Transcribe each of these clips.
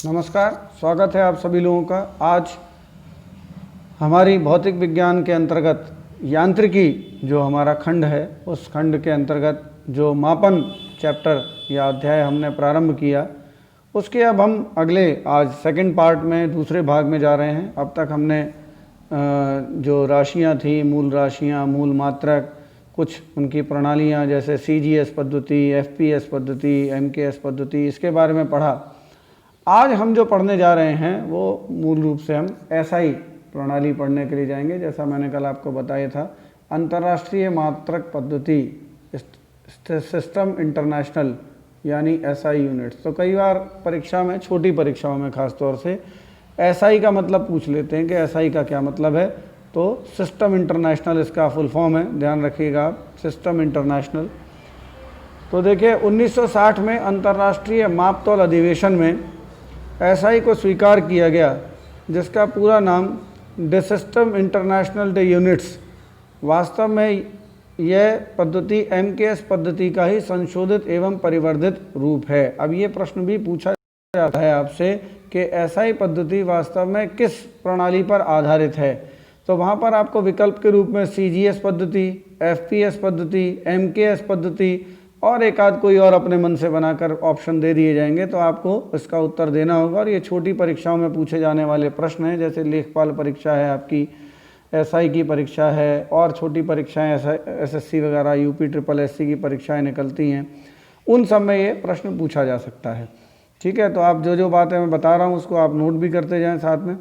नमस्कार, स्वागत है आप सभी लोगों का। आज हमारी भौतिक विज्ञान के अंतर्गत यांत्रिकी जो हमारा खंड है, उस खंड के अंतर्गत जो मापन चैप्टर या अध्याय हमने प्रारंभ किया, उसके अब हम अगले आज सेकंड पार्ट में दूसरे भाग में जा रहे हैं। अब तक हमने जो राशियां थी, मूल राशियां, मूल मात्रक, कुछ उनकी प्रणालियां जैसे CGS पद्धति, FPS पद्धति, MKS पद्धति, इसके बारे में पढ़ा। आज हम जो पढ़ने जा रहे हैं वो मूल रूप से हम SI प्रणाली पढ़ने के लिए जाएंगे। जैसा मैंने कल आपको बताया था, अंतर्राष्ट्रीय मात्रक पद्धति, सिस्टम इंटरनेशनल यानी SI यूनिट्स। तो कई बार परीक्षा में, छोटी परीक्षाओं में खास तौर से SI का मतलब पूछ लेते हैं कि SI का क्या मतलब है। तो सिस्टम इंटरनेशनल इसका फुल फॉर्म है, ध्यान रखिएगा आप, सिस्टम इंटरनेशनल। तो देखिए 1960 में अंतर्राष्ट्रीय मापतौल अधिवेशन में SI को स्वीकार किया गया, जिसका पूरा नाम the system international the units. वास्तव में यह पद्धति MKS पद्धति का ही संशोधित एवं परिवर्धित रूप है। अब ये प्रश्न भी पूछा जाता है आपसे कि SI पद्धति वास्तव में किस प्रणाली पर आधारित है। तो वहाँ पर आपको विकल्प के रूप में CGS पद्धति, FPS पद्धति, MKS पद्धति और एक आध कोई और अपने मन से बनाकर ऑप्शन दे दिए जाएंगे। तो आपको इसका उत्तर देना होगा। और ये छोटी परीक्षाओं में पूछे जाने वाले प्रश्न हैं, जैसे लेखपाल परीक्षा है आपकी, SI की परीक्षा है, और छोटी परीक्षाएं SSC वगैरह, UPSSC की परीक्षाएं निकलती हैं, उन सब में ये प्रश्न पूछा जा सकता है। ठीक है, तो आप जो जो बातें मैं बता रहा हूँ उसको आप नोट भी करते जाएँ साथ में।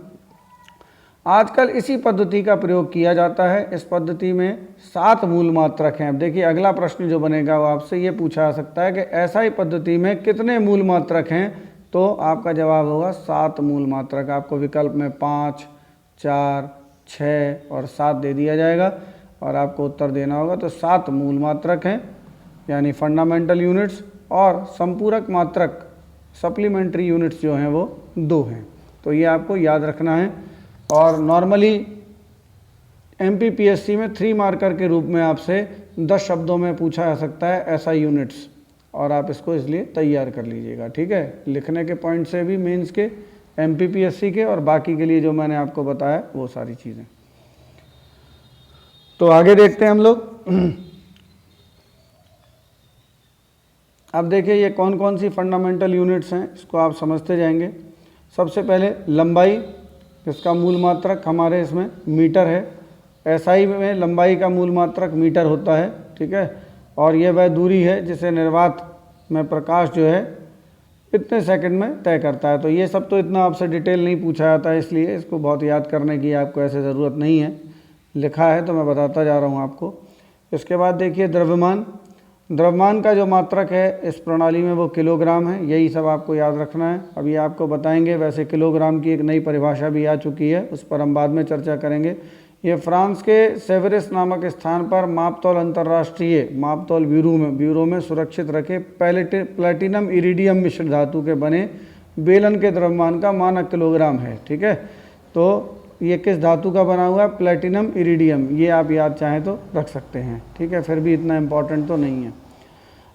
आजकल इसी पद्धति का प्रयोग किया जाता है। इस पद्धति में 7 मूल मात्रक हैं। अब देखिए अगला प्रश्न जो बनेगा वो आपसे ये पूछा जा सकता है कि SI पद्धति में कितने मूल मात्रक हैं। तो आपका जवाब होगा 7 मूल मात्रक। आपको विकल्प में 5, 4, 6 और 7 दे दिया जाएगा और आपको उत्तर देना होगा। तो 7 मूल मात्रक हैं, यानी फंडामेंटल यूनिट्स, और संपूरक मात्रक, सप्लीमेंट्री यूनिट्स जो हैं वो 2 हैं। तो ये आपको याद रखना है। और नॉर्मली MPPSC में 3 मार्कर के रूप में आपसे 10 शब्दों में पूछा जा सकता है SI यूनिट्स, और आप इसको इसलिए तैयार कर लीजिएगा। ठीक है, लिखने के पॉइंट से भी मेंस के, MPPSC के, और बाकी के लिए जो मैंने आपको बताया वो सारी चीज़ें। तो आगे देखते हैं हम लोग। अब देखिए ये कौन कौन सी फंडामेंटल यूनिट्स हैं, इसको आप समझते जाएंगे। सबसे पहले लंबाई, इसका मूल मात्रक हमारे इसमें मीटर है। SI में लंबाई का मूल मात्रक मीटर होता है। ठीक है, और यह वह दूरी है जिसे निर्वात में प्रकाश जो है इतने सेकंड में तय करता है। तो ये सब तो इतना आपसे डिटेल नहीं पूछा जाता है, इसलिए इसको बहुत याद करने की आपको ऐसे ज़रूरत नहीं है। लिखा है तो मैं बताता जा रहा हूँ आपको। इसके बाद देखिए द्रव्यमान। द्रव्यमान का जो मात्रक है इस प्रणाली में वो किलोग्राम है। यही सब आपको याद रखना है। अभी आपको बताएंगे, वैसे किलोग्राम की एक नई परिभाषा भी आ चुकी है, उस पर हम बाद में चर्चा करेंगे। ये फ्रांस के सेवरेस नामक स्थान पर मापतौल अंतर्राष्ट्रीय मापतौल ब्यूरो में सुरक्षित रखे प्लेटिनम इरिडियम मिश्र धातु के बने बेलन के द्रव्यमान का मानक किलोग्राम है। ठीक है, तो ये किस धातु का बना हुआ है? Platinum iridium. ये आप याद चाहें तो रख सकते हैं। ठीक है, फिर भी इतना इम्पॉर्टेंट तो नहीं है।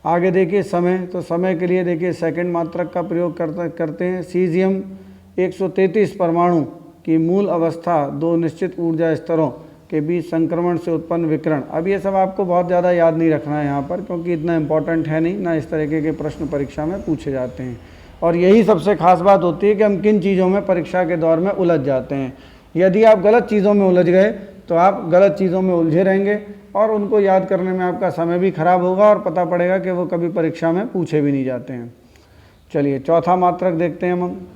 आगे देखिए समय। तो समय के लिए देखिए सेकंड मात्रक का प्रयोग करते हैं। सीजियम 133 परमाणु की मूल अवस्था 2 निश्चित ऊर्जा स्तरों के बीच संक्रमण से उत्पन्न विकिरण। अब ये सब आपको बहुत ज़्यादा याद नहीं रखना है यहाँ पर, क्योंकि इतना इम्पॉर्टेंट है नहीं, ना इस तरीके के प्रश्न परीक्षा में पूछे जाते हैं। और यही सबसे खास बात होती है कि हम किन चीज़ों में परीक्षा के दौर में उलझ जाते हैं। यदि आप गलत चीज़ों में उलझ गए तो आप गलत चीज़ों में उलझे रहेंगे और उनको याद करने में आपका समय भी खराब होगा और पता पड़ेगा कि वो कभी परीक्षा में पूछे भी नहीं जाते हैं। चलिए चौथा मात्रक देखते हैं हम।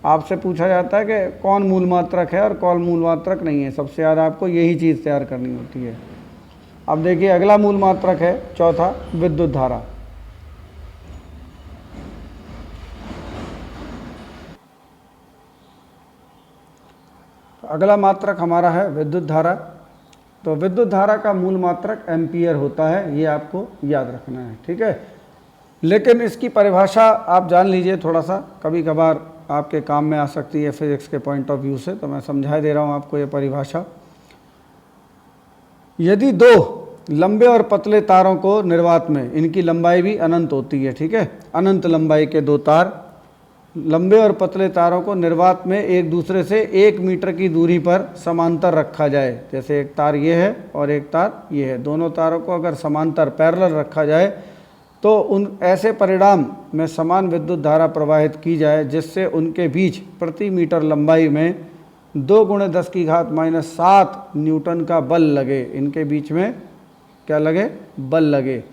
आपसे पूछा जाता है कि कौन मूल मात्रक है और कौन मूल मात्रक नहीं है। सबसे ज़्यादा आपको यही चीज़ तैयार करनी होती है। अब देखिए अगला मूल मात्रक है चौथा, विद्युत धारा। अगला मात्रक हमारा है विद्युत धारा। तो विद्युत धारा का मूल मात्रक एम्पियर होता है, ये आपको याद रखना है। ठीक है, लेकिन इसकी परिभाषा आप जान लीजिए थोड़ा सा, कभी कभार आपके काम में आ सकती है फिजिक्स के पॉइंट ऑफ व्यू से, तो मैं समझा दे रहा हूँ आपको ये परिभाषा। यदि 2 लंबे और पतले तारों को निर्वात में, इनकी लंबाई भी अनंत होती है। ठीक है, अनंत लंबाई के 2 तार लंबे और पतले तारों को निर्वात में एक दूसरे से 1 मीटर की दूरी पर समांतर रखा जाए। जैसे एक तार ये है और एक तार ये है, दोनों तारों को अगर समांतर पैरेलल रखा जाए तो उन ऐसे परिणाम में समान विद्युत धारा प्रवाहित की जाए जिससे उनके बीच प्रति मीटर लंबाई में 2 × 10⁻⁷ न्यूटन का बल लगे। इनके बीच में क्या लगे? बल लगे,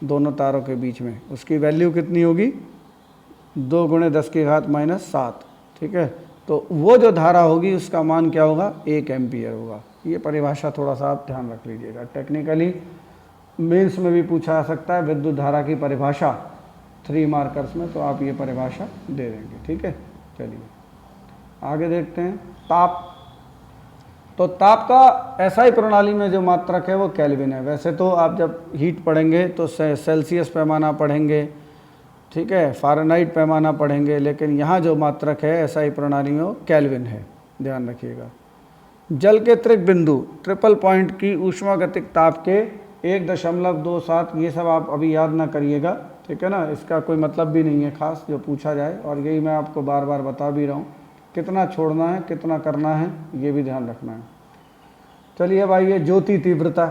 दोनों तारों के बीच में। उसकी वैल्यू कितनी होगी? 2 × 10⁻⁷। ठीक है, तो वो जो धारा होगी उसका मान क्या होगा? 1 एम्पियर होगा। ये परिभाषा थोड़ा सा आप ध्यान रख लीजिएगा, टेक्निकली मेंस में भी पूछा जा सकता है विद्युत धारा की परिभाषा 3 मार्कर्स में, तो आप ये परिभाषा दे देंगे। ठीक है, चलिए आगे देखते हैं। ताप, तो ताप का एसआई प्रणाली में जो मात्रक है वो केल्विन है। वैसे तो आप जब हीट पढ़ेंगे तो सेल्सियस पैमाना पढ़ेंगे, ठीक है, फ़ारेनहाइट पैमाना पढ़ेंगे, लेकिन यहाँ जो मात्रक है एसआई प्रणाली में वो केल्विन है, ध्यान रखिएगा। जल के त्रिक बिंदु ट्रिपल पॉइंट की ऊष्मागतिक ताप के 1.27, ये सब आप अभी याद ना करिएगा, ठीक है ना, इसका कोई मतलब भी नहीं है खास जो पूछा जाए, और यही मैं आपको बार बार बता भी रहा हूँ। कितना छोड़ना है, कितना करना है, ये भी ध्यान रखना है। चलिए भाई, ये ज्योति तीव्रता,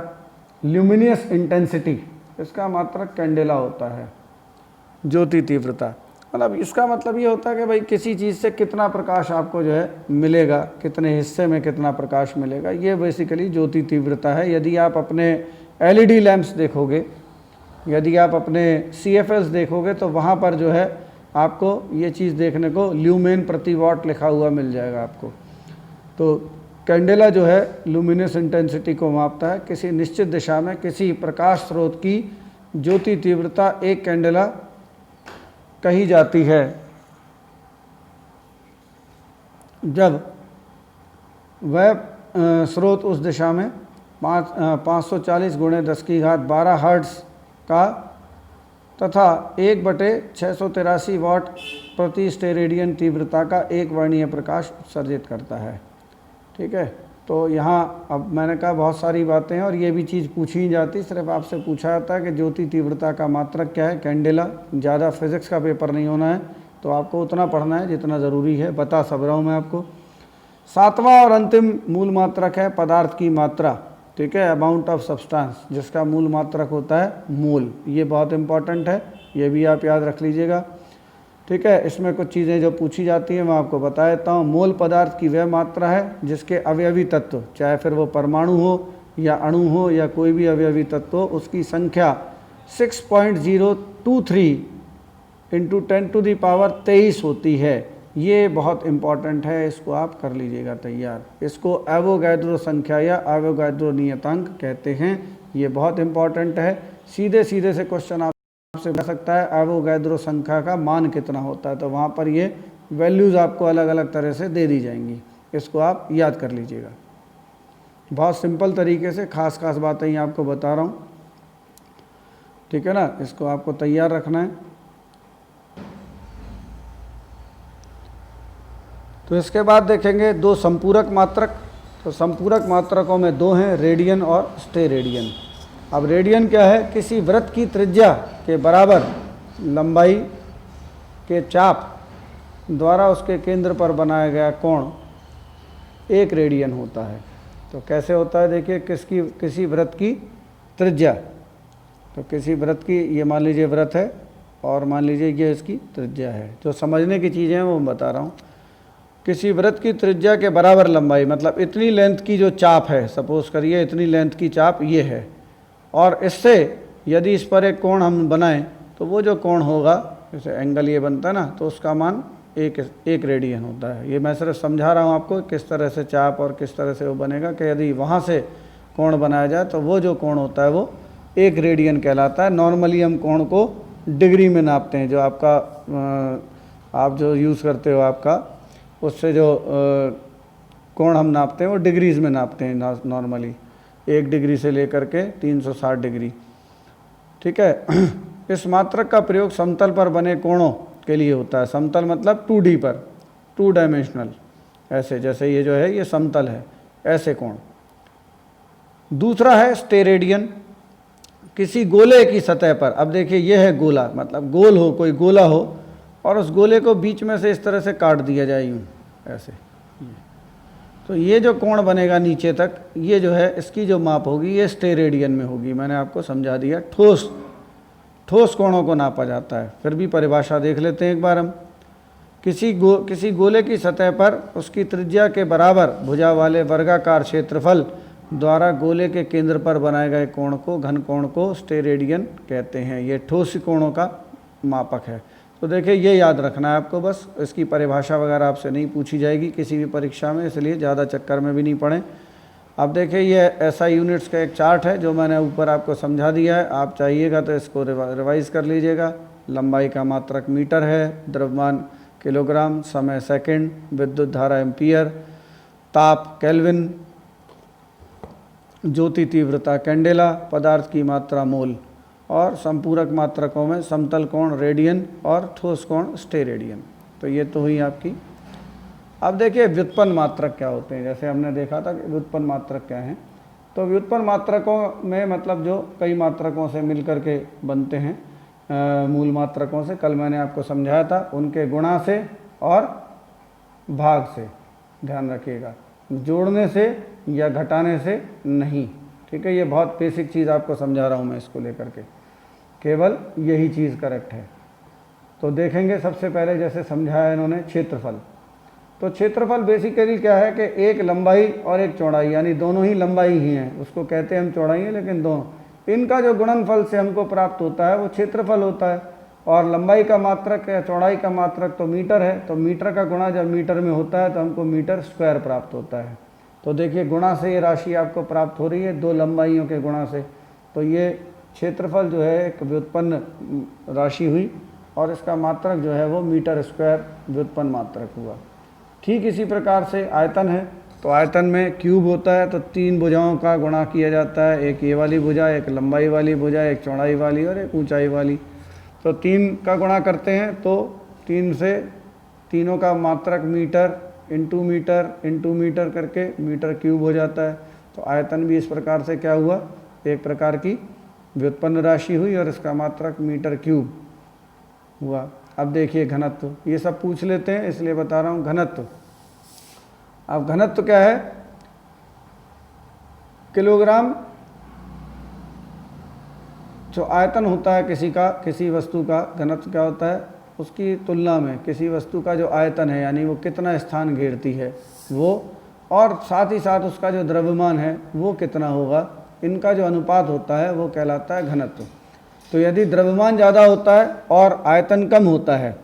ल्यूमिनियस इंटेंसिटी, इसका मात्रक कैंडेला होता है। ज्योति तीव्रता मतलब इसका मतलब ये होता है कि भाई किसी चीज़ से कितना प्रकाश आपको जो है मिलेगा, कितने हिस्से में कितना प्रकाश मिलेगा, ये बेसिकली ज्योति तीव्रता है। यदि आप अपने एलईडी लैंप्स देखोगे, यदि आप अपने CFLs देखोगे तो वहाँ पर जो है आपको ये चीज़ देखने को ल्यूमेन प्रति वाट लिखा हुआ मिल जाएगा आपको। तो कैंडेला जो है लुमिनस इंटेंसिटी को मापता है। किसी निश्चित दिशा में किसी प्रकाश स्रोत की ज्योति तीव्रता एक कैंडेला कही जाती है जब वह स्रोत उस दिशा में 540 × 10⁻12 हर्ट्ज़ का तथा 1/683 वाट प्रति स्टेरेडियन तीव्रता का एक वर्णीय प्रकाश उत्सर्जित करता है। ठीक है, तो यहाँ अब मैंने कहा बहुत सारी बातें हैं और ये भी चीज़ पूछी ही जाती, सिर्फ आपसे पूछा जाता है कि ज्योति तीव्रता का मात्रक क्या है, कैंडेला। ज़्यादा फिज़िक्स का पेपर नहीं होना है, तो आपको उतना पढ़ना है जितना ज़रूरी है, बता सब रहा हूँ मैं आपको। 7वां और अंतिम मूल मात्रक है पदार्थ की मात्रा, ठीक है, अमाउंट ऑफ सब्सटेंस, जिसका मूल मात्रक होता है मोल। ये बहुत इंपॉर्टेंट है, ये भी आप याद रख लीजिएगा। ठीक है, इसमें कुछ चीज़ें जो पूछी जाती हैं मैं आपको बता देता हूँ। मोल पदार्थ की वह मात्रा है जिसके अवयवी तत्व, चाहे फिर वो परमाणु हो या अणु हो या कोई भी अवयवी तत्व हो, उसकी संख्या 6.023 × 10⁻23 होती है। ये बहुत इम्पॉर्टेंट है, इसको आप कर लीजिएगा तैयार। इसको एवोगैड्रो संख्या या एवोगैड्रो नियतांक कहते हैं। ये बहुत इम्पॉर्टेंट है, सीधे सीधे से क्वेश्चन आपसे पूछ सकता है एवोगैड्रो संख्या का मान कितना होता है, तो वहाँ पर ये वैल्यूज़ आपको अलग अलग तरह से दे दी जाएंगी, इसको आप याद कर लीजिएगा। बहुत सिंपल तरीके से खास खास बातें ही आपको बता रहा हूँ, ठीक है ना, इसको आपको तैयार रखना है। तो इसके बाद देखेंगे दो संपूरक मात्रक। तो संपूरक मात्रकों में दो हैं, रेडियन और स्टेरेडियन। अब रेडियन क्या है? किसी वृत्त की त्रिज्या के बराबर लंबाई के चाप द्वारा उसके केंद्र पर बनाया गया कोण एक रेडियन होता है। तो कैसे होता है देखिए, किसी वृत्त की त्रिज्या, तो किसी वृत्त की, ये मान लीजिए वृत्त है और मान लीजिए ये इसकी त्रिज्या है। जो समझने की चीज़ें हैं वो मैं बता रहा हूँ। किसी वृत्त की त्रिज्या के बराबर लंबाई, मतलब इतनी लेंथ की जो चाप है, सपोज करिए इतनी लेंथ की चाप ये है, और इससे यदि इस पर एक कोण हम बनाएं तो वो जो कोण होगा, जैसे एंगल ये बनता है ना, तो उसका मान एक रेडियन होता है। ये मैं सिर्फ समझा रहा हूँ आपको किस तरह से चाप और किस तरह से वो बनेगा, कि यदि वहाँ से कोण बनाया जाए तो वो जो कोण होता है वो एक रेडियन कहलाता है। नॉर्मली हम कोण को डिग्री में नापते हैं, जो आपका आप जो यूज़ करते हो आपका, उससे जो कोण हम नापते हैं वो डिग्रीज़ में नापते हैं नॉर्मली, 1 डिग्री से लेकर के 360 डिग्री। ठीक है, इस मात्रक का प्रयोग समतल पर बने कोणों के लिए होता है। समतल मतलब 2D पर, 2 डायमेंशनल, ऐसे जैसे ये जो है ये समतल है, ऐसे कोण। दूसरा है स्टेरेडियन, किसी गोले की सतह पर। अब देखिए ये है गोला, मतलब गोल हो, कोई गोला हो और उस गोले को बीच में से इस तरह से काट दिया जाए यूँ ऐसे, तो ये जो कोण बनेगा नीचे तक, ये जो है इसकी जो माप होगी ये स्टेरेडियन में होगी। मैंने आपको समझा दिया, ठोस कोणों को नापा जाता है। फिर भी परिभाषा देख लेते हैं एक बार हम। किसी गोले की सतह पर उसकी त्रिज्या के बराबर भुजा वाले वर्गाकार क्षेत्रफल द्वारा गोले के केंद्र पर बनाए गए कोण को, घन कोण को स्टेरेडियन कहते हैं। ये ठोस कोणों का मापक है। तो देखिए ये याद रखना है आपको, बस इसकी परिभाषा वगैरह आपसे नहीं पूछी जाएगी किसी भी परीक्षा में, इसलिए ज़्यादा चक्कर में भी नहीं पड़ें। अब देखिए ये SI यूनिट्स का एक चार्ट है जो मैंने ऊपर आपको समझा दिया है। आप चाहिएगा तो इसको रिवाइज़ कर लीजिएगा। लंबाई का मात्रक मीटर है, द्रव्यमान किलोग्राम, समय सेकंड, विद्युत धारा एम्पियर, ताप केल्विन, ज्योति तीव्रता कैंडेला, पदार्थ की मात्रा मोल, और संपूरक मात्रकों में समतल कोण रेडियन और ठोस कोण स्टेरेडियन। तो ये तो हुई आपकी। अब देखिए व्युत्पन्न मात्रक क्या होते हैं। जैसे हमने देखा था कि व्युत्पन्न मात्रक क्या हैं, तो व्युत्पन्न मात्रकों में मतलब जो कई मात्रकों से मिलकर के बनते हैं, मूल मात्रकों से, कल मैंने आपको समझाया था, उनके गुणा से और भाग से, ध्यान रखिएगा, जोड़ने से या घटाने से नहीं। ठीक है, ये बहुत बेसिक चीज़ आपको समझा रहा हूँ मैं इसको लेकर के, केवल यही चीज़ करेक्ट है। तो देखेंगे सबसे पहले जैसे समझाया इन्होंने क्षेत्रफल। तो क्षेत्रफल बेसिकली क्या है कि एक लंबाई और एक चौड़ाई, यानी दोनों ही लंबाई ही हैं, उसको कहते हैं हम चौड़ाई है, लेकिन दोनों, इनका जो गुणनफल से हमको प्राप्त होता है वो क्षेत्रफल होता है। और लंबाई का मात्रक या चौड़ाई का मात्रक तो मीटर है, तो मीटर का गुणा जब मीटर में होता है तो हमको मीटर स्क्वायर प्राप्त होता है। तो देखिए गुणा से ये राशि आपको प्राप्त हो रही है, दो लंबाइयों के गुणा से। तो ये क्षेत्रफल जो है एक व्युत्पन्न राशि हुई, और इसका मात्रक जो है वो मीटर स्क्वायर व्युत्पन्न मात्रक हुआ। ठीक इसी प्रकार से आयतन है, तो आयतन में क्यूब होता है, तो 3 भुजाओं का गुणा किया जाता है, एक ये वाली भुजा, एक लंबाई वाली भुजा, एक चौड़ाई वाली और एक ऊंचाई वाली। तो 3 का गुणा करते हैं तो 3 से तीनों का मात्रक मीटर इंटू मीटर करके मीटर क्यूब हो जाता है। तो आयतन भी इस प्रकार से क्या हुआ, एक प्रकार की व्युत्पन्न राशि हुई और इसका मात्रक मीटर क्यूब हुआ। अब देखिए घनत्व, ये सब पूछ लेते हैं इसलिए बता रहा हूँ। घनत्व, अब घनत्व क्या है, किलोग्राम जो आयतन होता है किसी वस्तु का, घनत्व क्या होता है, उसकी तुलना में किसी वस्तु का जो आयतन है, यानी वो कितना स्थान घेरती है वो, और साथ ही साथ उसका जो द्रव्यमान है वो कितना होगा, इनका जो अनुपात होता है वो कहलाता है घनत्व। तो यदि द्रव्यमान ज़्यादा होता है और आयतन कम होता है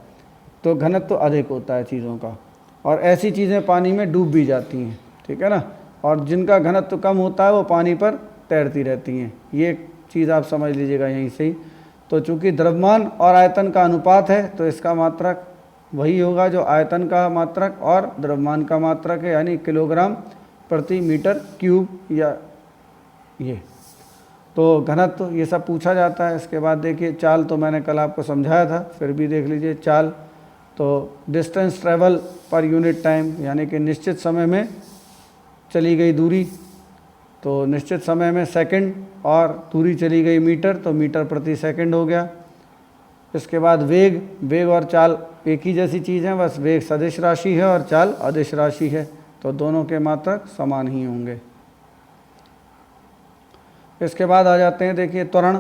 तो घनत्व अधिक होता है चीज़ों का, और ऐसी चीज़ें पानी में डूब भी जाती हैं, ठीक है ना। और जिनका घनत्व कम होता है वो पानी पर तैरती रहती हैं। ये चीज़ आप समझ लीजिएगा यहीं से ही। तो चूँकि द्रव्यमान और आयतन का अनुपात है तो इसका मात्रक वही होगा जो आयतन का मात्रक और द्रव्यमान का मात्रक है, यानी किलोग्राम प्रति मीटर क्यूब, या ये तो घनत्व ये सब पूछा जाता है। इसके बाद देखिए चाल, तो मैंने कल आपको समझाया था, फिर भी देख लीजिए चाल। तो distance travel per unit time, यानी कि निश्चित समय में चली गई दूरी, तो निश्चित समय में सेकंड, और दूरी चली गई मीटर, तो मीटर प्रति सेकंड हो गया। इसके बाद वेग और चाल एक ही जैसी चीज़ है, बस वेग सदिश राशि है और चाल अदिश राशि है, तो दोनों के मात्रक समान ही होंगे। इसके बाद आ जाते हैं देखिए त्वरण।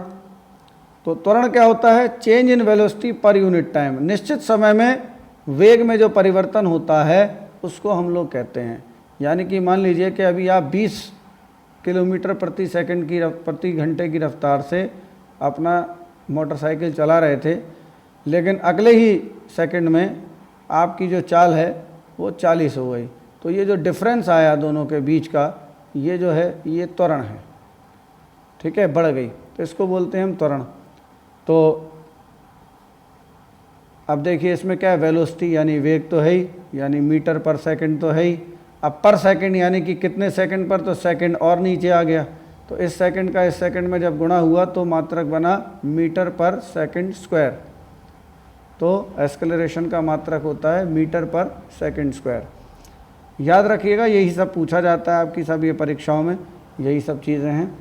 तो त्वरण क्या होता है, change in velocity per unit time, निश्चित समय में वेग में जो परिवर्तन होता है उसको हम लोग कहते हैं। यानी कि मान लीजिए कि अभी आप 20 किलोमीटर प्रति सेकंड की प्रति घंटे की रफ्तार से अपना मोटरसाइकिल चला रहे थे, लेकिन अगले ही सेकंड में आपकी जो चाल है वो 40 हो गई। तो ये जो डिफरेंस आया दोनों के बीच का, ये जो है ये त्वरण है, ठीक है, बढ़ गई, तो इसको बोलते हैं हम त्वरण। तो अब देखिए इसमें क्या है, वेलोसिटी यानी वेग तो है ही, यानी मीटर पर सेकंड तो है ही। अब पर सेकंड यानी कि कितने सेकंड पर, तो सेकंड और नीचे आ गया, तो इस सेकंड का इस सेकंड में जब गुणा हुआ तो मात्रक बना मीटर पर सेकंड स्क्वायर। तो एक्सेलरेशन का मात्रक होता है मीटर पर सेकंड स्क्वायर। याद रखिएगा यही सब पूछा जाता है आपकी सब ये परीक्षाओं में, यही सब चीज़ें हैं।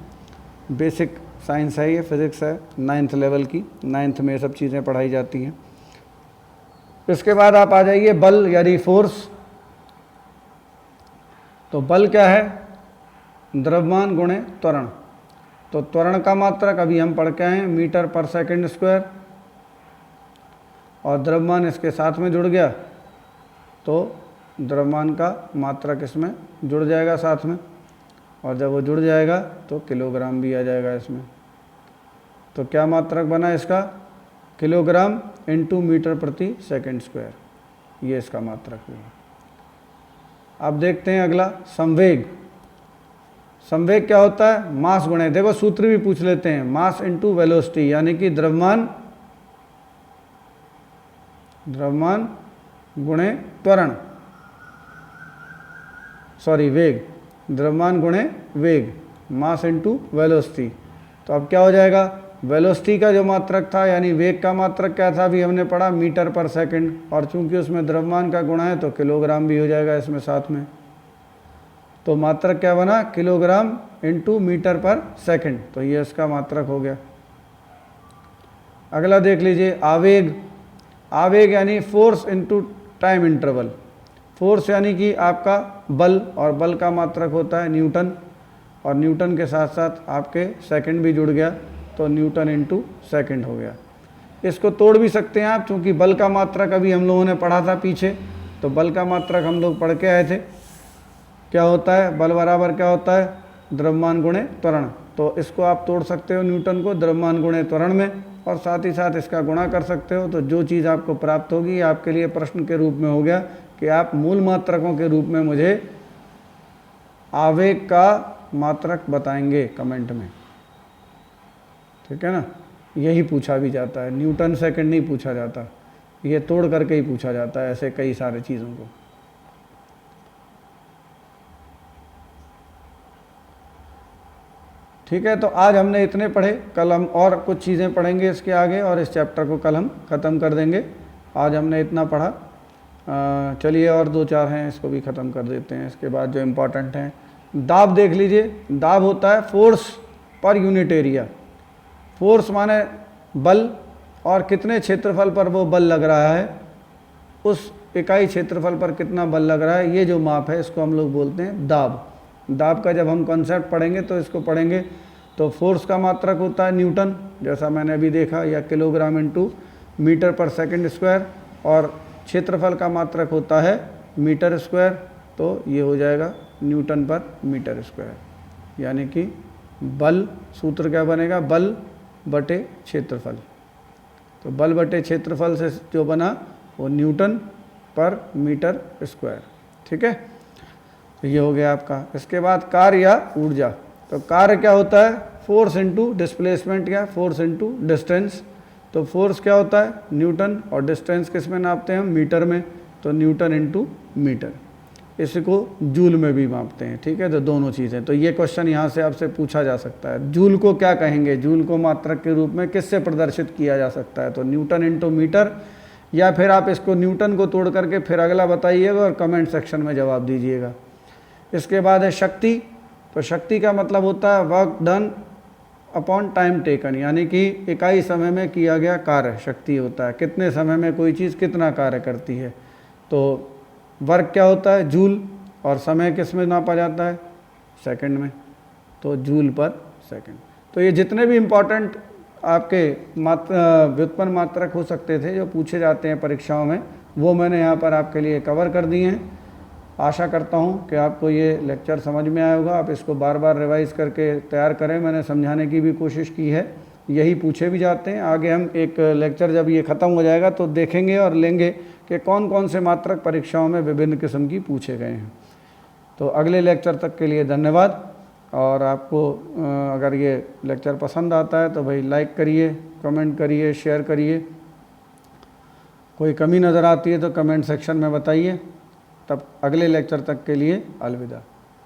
बेसिक साइंस है, ये फिज़िक्स है 9th लेवल की, 9th में ये सब चीज़ें पढ़ाई जाती हैं। इसके बाद आप आ जाइए बल यानी फोर्स। तो बल क्या है? द्रव्यमान गुणे त्वरण। तो त्वरण का मात्रक अभी हम पढ़ के आए हैं मीटर पर सेकंड स्क्वायर, और द्रव्यमान इसके साथ में जुड़ गया तो द्रव्यमान का मात्रक इसमें जुड़ जाएगा साथ में, और जब वो जुड़ जाएगा तो किलोग्राम भी आ जाएगा इसमें। तो क्या मात्रक बना इसका? किलोग्राम इंटू मीटर प्रति सेकंड स्क्वायर, ये इसका मात्रक हुआ। अब देखते हैं अगला संवेग। संवेग क्या होता है? मास गुणे, देखो सूत्र भी पूछ लेते हैं, मास इंटू वेलोसिटी, यानी कि द्रव्यमान गुणे त्वरण, सॉरी वेग, द्रव्यमान गुणे वेग, मास इंटू वेलोसिटी। तो अब क्या हो जाएगा? वेलोसिटी का जो मात्रक था यानी वेग का मात्रक क्या था अभी हमने पढ़ा? मीटर पर सेकंड, और चूंकि उसमें द्रव्यमान का गुणा है तो किलोग्राम भी हो जाएगा इसमें साथ में। तो मात्रक क्या बना? किलोग्राम इंटू मीटर पर सेकंड, तो ये इसका मात्रक हो गया। अगला देख लीजिए आवेग। आवेग यानी force into time interval. Force यानी कि आपका बल, और बल का मात्रक होता है न्यूटन, और न्यूटन के साथ साथ आपके सेकंड भी जुड़ गया तो न्यूटन इंटू सेकंड हो गया। इसको तोड़ भी सकते हैं आप, क्योंकि बल का मात्रक अभी हम लोगों ने पढ़ा था पीछे, तो बल का मात्रक हम लोग पढ़ के आए थे। क्या होता है? बल बराबर क्या होता है? द्रव्यमान गुणे त्वरण। तो इसको आप तोड़ सकते हो न्यूटन को द्रव्यमान गुणे त्वरण में, और साथ ही साथ इसका गुणा कर सकते हो। तो जो चीज़ आपको प्राप्त होगी आपके लिए प्रश्न के रूप में हो गया कि आप मूल मात्रकों के रूप में मुझे आवेग का मात्रक बताएंगे कमेंट में, ठीक है ना। यही पूछा भी जाता है, न्यूटन सेकंड नहीं पूछा जाता, ये तोड़ करके ही पूछा जाता है ऐसे कई सारे चीज़ों को। ठीक है, तो आज हमने इतने पढ़े, कल हम और कुछ चीज़ें पढ़ेंगे इसके आगे, और इस चैप्टर को कल हम ख़त्म कर देंगे। आज हमने इतना पढ़ा, चलिए और दो चार हैं इसको भी ख़त्म कर देते हैं इसके बाद जो इम्पोर्टेंट हैं। दाब देख लीजिए। दाब होता है force per unit area. Force माने बल, और कितने क्षेत्रफल पर वो बल लग रहा है, उस इकाई क्षेत्रफल पर कितना बल लग रहा है, ये जो माप है इसको हम लोग बोलते हैं दाब। दाब का जब हम कॉन्सेप्ट पढ़ेंगे तो इसको पढ़ेंगे। तो फोर्स का मात्रक होता है न्यूटन, जैसा मैंने अभी देखा, या किलोग्राम इंटू मीटर पर सेकंड स्क्वायर, और क्षेत्रफल का मात्रक होता है मीटर स्क्वायर, तो ये हो जाएगा न्यूटन पर मीटर स्क्वायर। यानी कि बल, सूत्र क्या बनेगा? बल बटे क्षेत्रफल। तो बल बटे क्षेत्रफल से जो बना वो न्यूटन पर मीटर स्क्वायर, ठीक है। तो ये हो गया आपका। इसके बाद कार्य या ऊर्जा। तो कार्य क्या होता है? फोर्स इंटू डिस्प्लेसमेंट, या फोर्स इंटू डिस्टेंस। तो फोर्स क्या होता है? न्यूटन, और डिस्टेंस किस में नापते हैं हम? मीटर में, तो न्यूटन इंटू मीटर। इसको जूल में भी मापते हैं, ठीक है। तो दोनों चीज़ें, तो ये क्वेश्चन यहाँ से आपसे पूछा जा सकता है। जूल को क्या कहेंगे? जूल को मात्रक के रूप में किससे प्रदर्शित किया जा सकता है? तो न्यूटन इंटू मीटर, या फिर आप इसको न्यूटन को तोड़ करके फिर अगला बताइएगा और कमेंट सेक्शन में जवाब दीजिएगा। इसके बाद है शक्ति। तो शक्ति का मतलब होता है work done upon time taken, यानी कि इकाई समय में किया गया कार्य शक्ति होता है। कितने समय में कोई चीज़ कितना कार्य करती है। तो वर्क क्या होता है? जूल, और समय किस में नापा जाता है? सेकंड में, तो जूल पर सेकंड। तो ये जितने भी इम्पॉर्टेंट आपके व्युत्पन्न मात्रक हो सकते थे जो पूछे जाते हैं परीक्षाओं में, वो मैंने यहाँ पर आपके लिए कवर कर दिए हैं। आशा करता हूँ कि आपको ये लेक्चर समझ में आया होगा। आप इसको बार बार रिवाइज़ करके तैयार करें। मैंने समझाने की भी कोशिश की है, यही पूछे भी जाते हैं। आगे हम एक लेक्चर जब ये ख़त्म हो जाएगा तो देखेंगे और लेंगे कि कौन कौन से मात्रक परीक्षाओं में विभिन्न किस्म की पूछे गए हैं। तो अगले लेक्चर तक के लिए धन्यवाद। और आपको अगर ये लेक्चर पसंद आता है तो भाई लाइक करिए, कमेंट करिए, शेयर करिए। कोई कमी नज़र आती है तो कमेंट सेक्शन में बताइए। तब अगले लेक्चर तक के लिए अलविदा।